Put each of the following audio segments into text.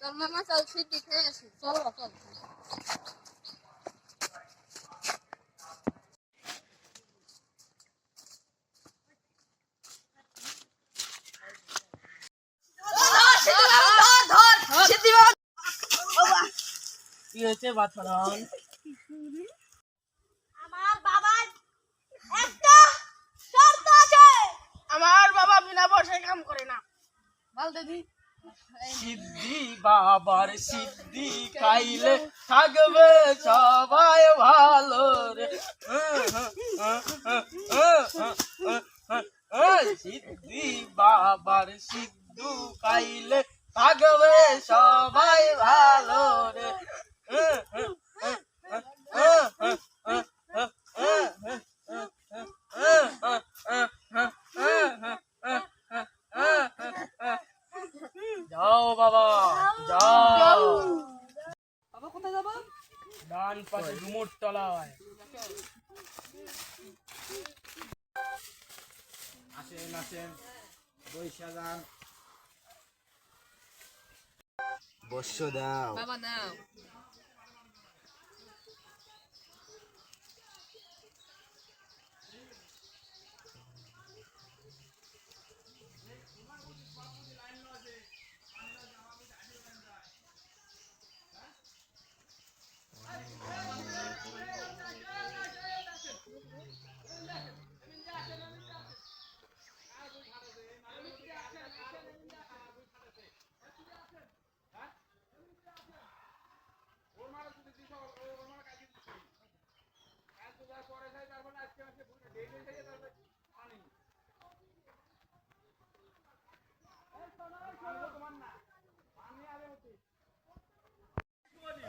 চল মামা চল সিদ্ধি খেয়ে আসি চল চল কি হয়েছে বাছারান? আমার বাবার একটা শর্ত আছে। আমার বাবা বিনা পয়সায় কাম করে না। বল দিদি। সিদ্ধি বাবার সিদ্ধি খাইলে থাকবে সবাই ভালো রে। সিদ্ধি বাবার সিদ্ধু খাইলে থাকবে সবাই ভালো রে। যাও বাবা যাও। বাবা কোথায় যাবো? ডান পাশে ডুমুর তলায়। আসেন আসেন বৈশা যান। বস্য দাও। বাবা নাও।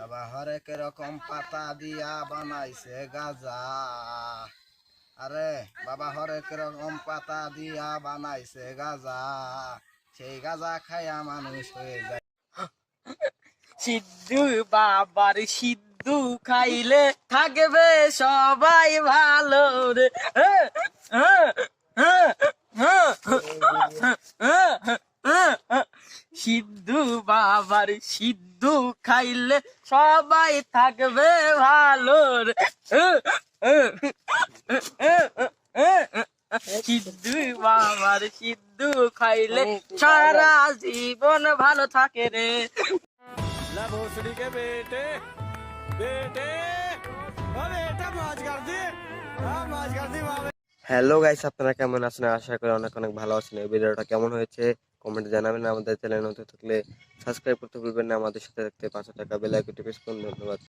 বাবা হরেক রকম পাতা দিয়া বানাইছে গাজা। আরে বাবা হরেক রকম পাতা দিয়া বানাইছে গাজা, সেই গাজা খাইয়া মানুষ হয়ে যায়। সিদ্ধু বাবার সিদ্ধু খাইলে থাকবে সবাই ভালো রে। সিদ্ধু বাবার সিদ্ধু খাইলে সবাই থাকবে ভালো রে। সিদ্ধু বাবার সিদ্ধু খাইলে সারা জীবন ভালো থাকে রে। भोसड़ी के बेटे बेटे बेटा मौज कर दी। हाँ मौज कर दी। হ্যালো গাইস, আপনারা কেমন আছেন? আশা করি অনেক অনেক ভালো আছেন। এই ভিডিওটা কেমন হয়েছে কমেন্টে জানাবেন। আমাদের চ্যানেল নতুন থাকলে সাবস্ক্রাইব করতে ভুলবেন না। আমাদের সাথে থাকতে 500 টাকা বেল আইকনটি প্রেস করুন। ধন্যবাদ।